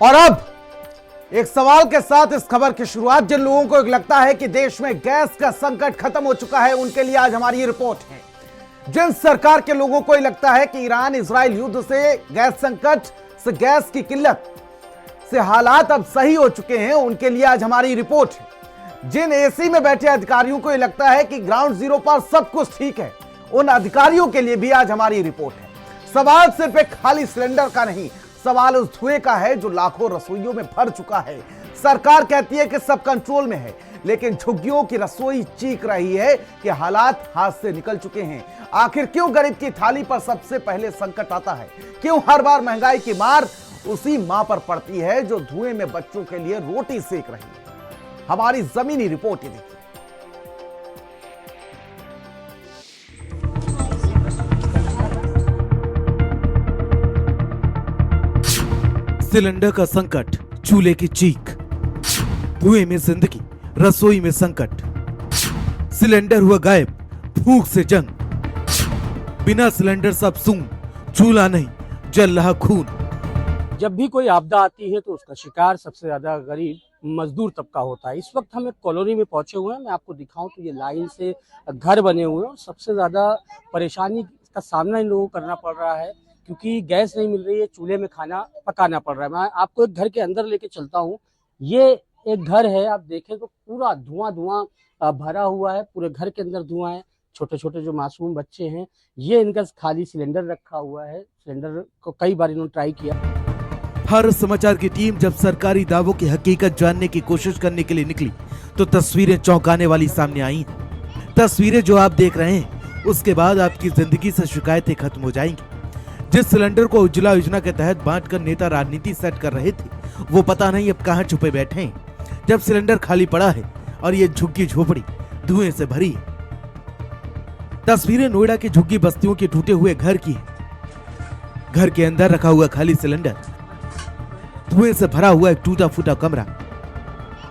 और अब एक सवाल के साथ इस खबर की शुरुआत। जिन लोगों को लगता है कि देश में गैस का संकट खत्म हो चुका है, उनके लिए आज हमारी ये रिपोर्ट है। जिन सरकार के लोगों को लगता है कि ईरान इजराइल युद्ध से गैस संकट से, गैस की किल्लत से हालात अब सही हो चुके हैं, उनके लिए आज हमारी रिपोर्ट है। जिन एसी में बैठे अधिकारियों को लगता है कि ग्राउंड जीरो पर सब कुछ ठीक है, उन अधिकारियों के लिए भी आज हमारी रिपोर्ट है। सवाल सिर्फ एक खाली सिलेंडर का नहीं, सवाल उस धुएं का है जो लाखों रसोइयों में भर चुका है। सरकार कहती है कि सब कंट्रोल में है, लेकिन झुग्गियों की रसोई चीख रही है कि हालात हाथ से निकल चुके हैं। आखिर क्यों गरीब की थाली पर सबसे पहले संकट आता है? क्यों हर बार महंगाई की मार उसी मां पर पड़ती है जो धुएं में बच्चों के लिए रोटी सेक रही है? हमारी जमीनी रिपोर्ट ये देखिए। सिलेंडर का संकट, चूल्हे की चीख, धुएं में जिंदगी, रसोई में संकट। सिलेंडर हुआ गायब, भूख से जंग, बिना सिलेंडर सब सून, चूल्हा नहीं जल रहा खून। जब भी कोई आपदा आती है तो उसका शिकार सबसे ज्यादा गरीब मजदूर तबका होता है। इस वक्त हम एक कॉलोनी में पहुंचे हुए हैं। मैं आपको दिखाऊं तो ये लाइन से घर बने हुए हैं और सबसे ज्यादा परेशानी का सामना इन लोगों को करना पड़ रहा है क्योंकि गैस नहीं मिल रही है, चूल्हे में खाना पकाना पड़ रहा है। मैं आपको एक घर के अंदर लेके चलता हूँ। ये एक घर है, आप देखें तो पूरा धुआं भरा हुआ है, पूरे घर के अंदर धुआं है। छोटे छोटे जो मासूम बच्चे हैं, ये इनका खाली सिलेंडर रखा हुआ है। सिलेंडर को कई बार इन्होंने ट्राई किया। हर समाचार की टीम जब सरकारी दावों की हकीकत जानने की कोशिश करने के लिए निकली तो तस्वीरें चौंकाने वाली सामने आई। तस्वीरें जो आप देख रहे हैं, उसके बाद आपकी जिंदगी से शिकायतें खत्म हो जाएंगी। जिस सिलेंडर को उज्ज्वला योजना के तहत बांटकर नेता राजनीति सेट कर रहे थे, वो पता नहीं अब कहां छुपे बैठे हैं। जब सिलेंडर खाली पड़ा है और ये झुग्गी झोपड़ी धुएं से भरी है। तस्वीरें नोएडा की झुग्गी बस्तियों के टूटे हुए घर की है। घर के अंदर रखा हुआ खाली सिलेंडर, धुएं से भरा हुआ एक टूटा फूटा कमरा,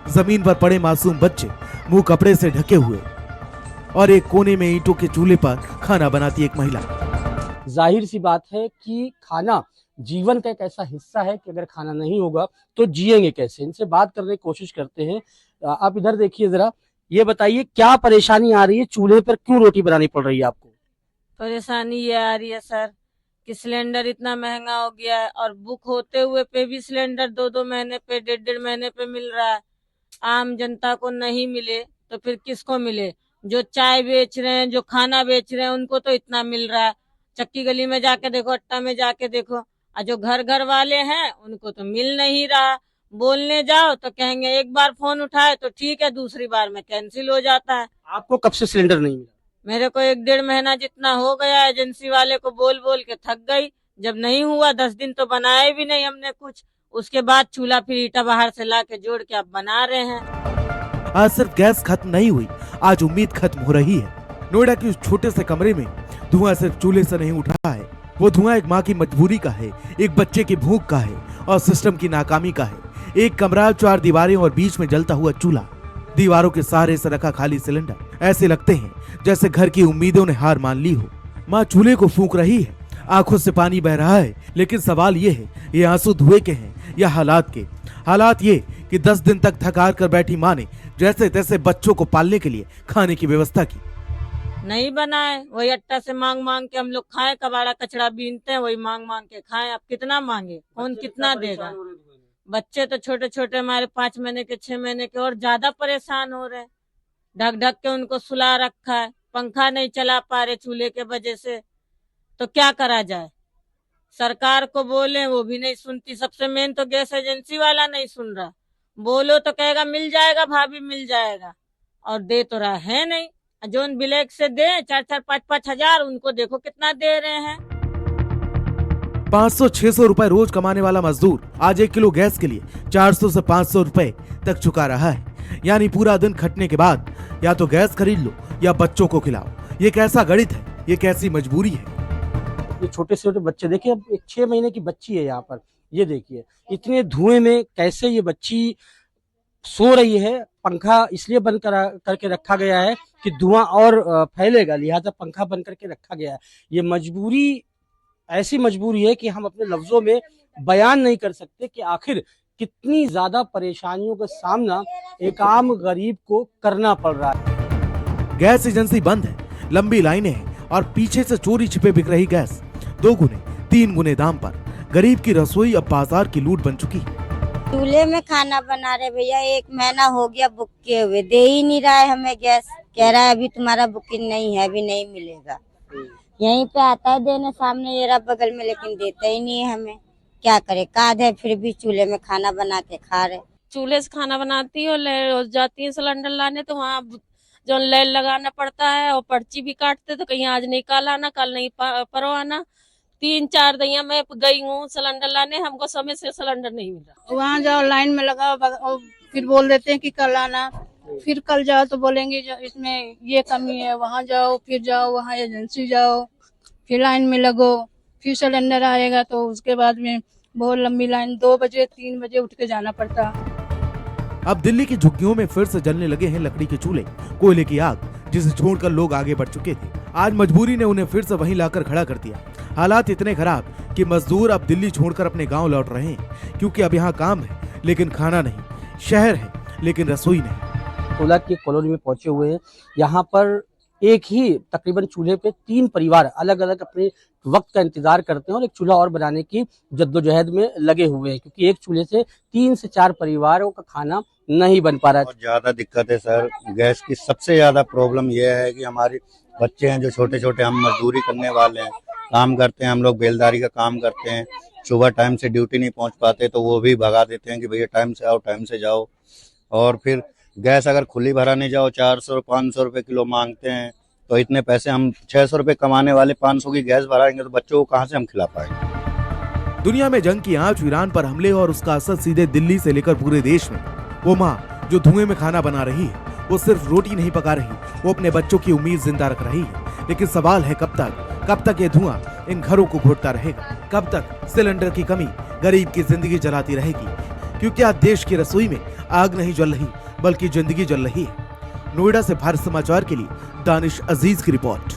जमीन पर पड़े मासूम बच्चे मुंह कपड़े से ढके हुए और एक कोने में ईंटों के चूल्हे पर खाना बनाती एक महिला। जाहिर सी बात है कि खाना जीवन का एक ऐसा हिस्सा है कि अगर खाना नहीं होगा तो जिएंगे कैसे। इनसे बात करने की कोशिश करते हैं। आप इधर देखिए जरा, ये बताइए क्या परेशानी आ रही है? चूल्हे पर क्यों रोटी बनानी पड़ रही है आपको? परेशानी ये आ रही है सर कि सिलेंडर इतना महंगा हो गया है और बुक होते हुए पे भी सिलेंडर 2-2 महीने पे, 1.5 महीने पे मिल रहा है। आम जनता को नहीं मिले तो फिर किसको मिले? जो चाय बेच रहे हैं, जो खाना बेच रहे हैं, उनको तो इतना मिल रहा है। चक्की गली में जाके देखो, अट्टा में जाके देखो, और जो घर घर वाले हैं उनको तो मिल नहीं रहा। बोलने जाओ तो कहेंगे एक बार फोन उठाए तो ठीक है, दूसरी बार में कैंसिल हो जाता है। आपको कब से सिलेंडर नहीं मिला? मेरे को 1-1.5 महीना जितना हो गया। एजेंसी वाले को बोल बोल के थक गई। जब नहीं हुआ 10 दिन तो बनाए भी नहीं हमने कुछ। उसके बाद चूल्हा फिर ईटा बाहर से ला के जोड़ के अब बना रहे हैं। आज सिर्फ गैस खत्म नहीं हुई, आज उम्मीद खत्म हो रही है। नोएडा के उस छोटे से कमरे में धुआं सिर्फ चूल्हे से नहीं उठ रहा है, वो धुआं एक माँ की मजबूरी का है, एक बच्चे की भूख का है और सिस्टम की नाकामी का है। एक कमरा, 4 दीवारें और बीच में जलता हुआ चूल्हा, दीवारों के सहारे से रखा खाली सिलेंडर। ऐसे लगते हैं जैसे घर की उम्मीदों ने हार मान ली हो। माँ चूल्हे को फूंक रही है, आंखों से पानी बह रहा है, लेकिन सवाल ये है, ये आंसू धुएं के हैं या हालात के? हालात ये कि 10 दिन तक थक हार कर बैठी माँ ने जैसे तैसे बच्चों को पालने के लिए खाने की व्यवस्था की। नहीं बनाए, वही अट्टा से मांग मांग के हम लोग खाएं। कबाड़ा कचड़ा बीनते हैं, वही मांग मांग के खाएं। अब कितना मांगे, कौन कितना देगा? बच्चे तो छोटे छोटे हमारे 5 महीने के, 6 महीने के, और ज्यादा परेशान हो रहे। ढक ढक के उनको सुला रखा है, पंखा नहीं चला पा रहे चूल्हे के वजह से। तो क्या करा जाए? सरकार को बोले वो भी नहीं सुनती। सबसे मेन तो गैस एजेंसी वाला नहीं सुन रहा। बोलो तो कहेगा मिल जाएगा भाभी, मिल जाएगा, और दे तो रहा है नहीं। जो ब्लैक से दे 4-4, 5-5 हजार, उनको देखो कितना दे रहे हैं। 500-600 रुपए रोज कमाने वाला मजदूर आज 1 किलो गैस के लिए 400 से 500 रुपए तक चुका रहा है। यानी पूरा दिन खटने के बाद या तो गैस खरीद लो या बच्चों को खिलाओ। ये कैसा गणित है, ये कैसी मजबूरी है? ये छोटे से छोटे बच्चे देखिए, अब एक 6 महीने की बच्ची है यहाँ पर। ये देखिए इतने धुएं में कैसे ये बच्ची सो रही है। पंखा इसलिए बंद करके रखा गया है कि धुआं और फैलेगा, लिहाजा पंखा बंद करके रखा गया है। ये मजबूरी ऐसी मजबूरी है कि हम अपने लफ्जों में बयान नहीं कर सकते कि आखिर कितनी ज्यादा परेशानियों का सामना एक आम गरीब को करना पड़ रहा है। गैस एजेंसी बंद है, लंबी लाइनें हैं और पीछे से चोरी छिपे बिक रही गैस 2 गुने 3 गुने दाम पर। गरीब की रसोई अब बाजार की लूट बन चुकी। चूल्हे में खाना बना रहे भैया, 1 महीना हो गया बुक किए हुए, दे ही नहीं रहा है हमें गैस। कह रहा है अभी तुम्हारा बुकिंग नहीं है, अभी नहीं मिलेगा। यहीं पे आता है देने सामने ये रहा बगल में, लेकिन देता ही नहीं है हमें। क्या करे, कार्ड है फिर भी चूल्हे में खाना बना के खा रहे। चूल्हे से खाना बनाती है और जाती है सिलेंडर लाने, तो वहाँ जो लाइन लगाना पड़ता है और पर्ची भी काटते, तो कहीं आज नहीं कल आना, कल नहीं परसों आना। 3-4 दिन मैं गई हूँ सिलेंडर लाने, हमको समय से सिलेंडर नहीं मिला। वहाँ जाओ लाइन में लगाओ और फिर बोल देते हैं कि कल आना, फिर कल जाओ तो बोलेंगे जो इसमें ये कमी है, वहाँ जाओ, फिर जाओ वहाँ एजेंसी जाओ, फिर लाइन में लगो, फिर सिलेंडर आएगा। तो उसके बाद में बहुत लंबी लाइन, 2 बजे 3 बजे उठ के जाना पड़ता। अब दिल्ली की झुग्गियों में फिर से जलने लगे हैं लकड़ी के चूल्हे, कोयले की आग, जिसे छोड़कर लोग आगे बढ़ चुके थे। आज मजबूरी ने उन्हें फिर से वहीं लाकर खड़ा कर दिया। हालात इतने खराब कि मजदूर अब दिल्ली छोड़कर अपने गांव लौट रहे हैं, क्योंकि अब यहाँ काम है लेकिन खाना नहीं, शहर है लेकिन रसोई नहीं। कोला की कॉलोनी में पहुंचे हुए हैं। यहाँ पर एक ही तकरीबन चूल्हे पे 3 परिवार अलग अलग अपने वक्त का इंतजार करते हैं और एक चूल्हा और बनाने की जद्दोजहद में लगे हुए हैं, क्योंकि एक चूल्हे से 3 से 4 परिवारों का खाना नहीं बन पा रहा है। बहुत ज्यादा दिक्कत है सर। गैस की सबसे ज्यादा प्रॉब्लम यह है कि हमारे बच्चे हैं जो छोटे छोटे, हम मजदूरी करने वाले हैं, काम करते हैं, हम लोग बेलदारी का काम करते हैं, सुबह टाइम से ड्यूटी नहीं पहुंच पाते तो वो भी भगा देते हैं कि भैया टाइम से आओ, टाइम से जाओ। और फिर गैस अगर खुली भराने जाओ 400-500 रुपए किलो मांगते हैं, तो इतने पैसे हम 600 रुपए कमाने वाले 500 की गैस भराएंगे तो बच्चों को कहाँ से हम खिला पाएंगे। दुनिया में जंग की आंच, ईरान पर हमले और उसका असर सीधे दिल्ली से लेकर पूरे देश में। वो माँ जो धुएं में खाना बना रही है, वो सिर्फ रोटी नहीं पका रही, वो अपने बच्चों की उम्मीद जिंदा रख रही है। लेकिन सवाल है कब तक ये धुआं इन घरों को घोटता रहेगा? कब तक सिलेंडर की कमी गरीब की जिंदगी जलाती रहेगी? क्योंकि आज देश की रसोई में आग नहीं जल रही बल्कि जिंदगी जल रही है। नोएडा से भारत समाचार के लिए दानिश अजीज की रिपोर्ट।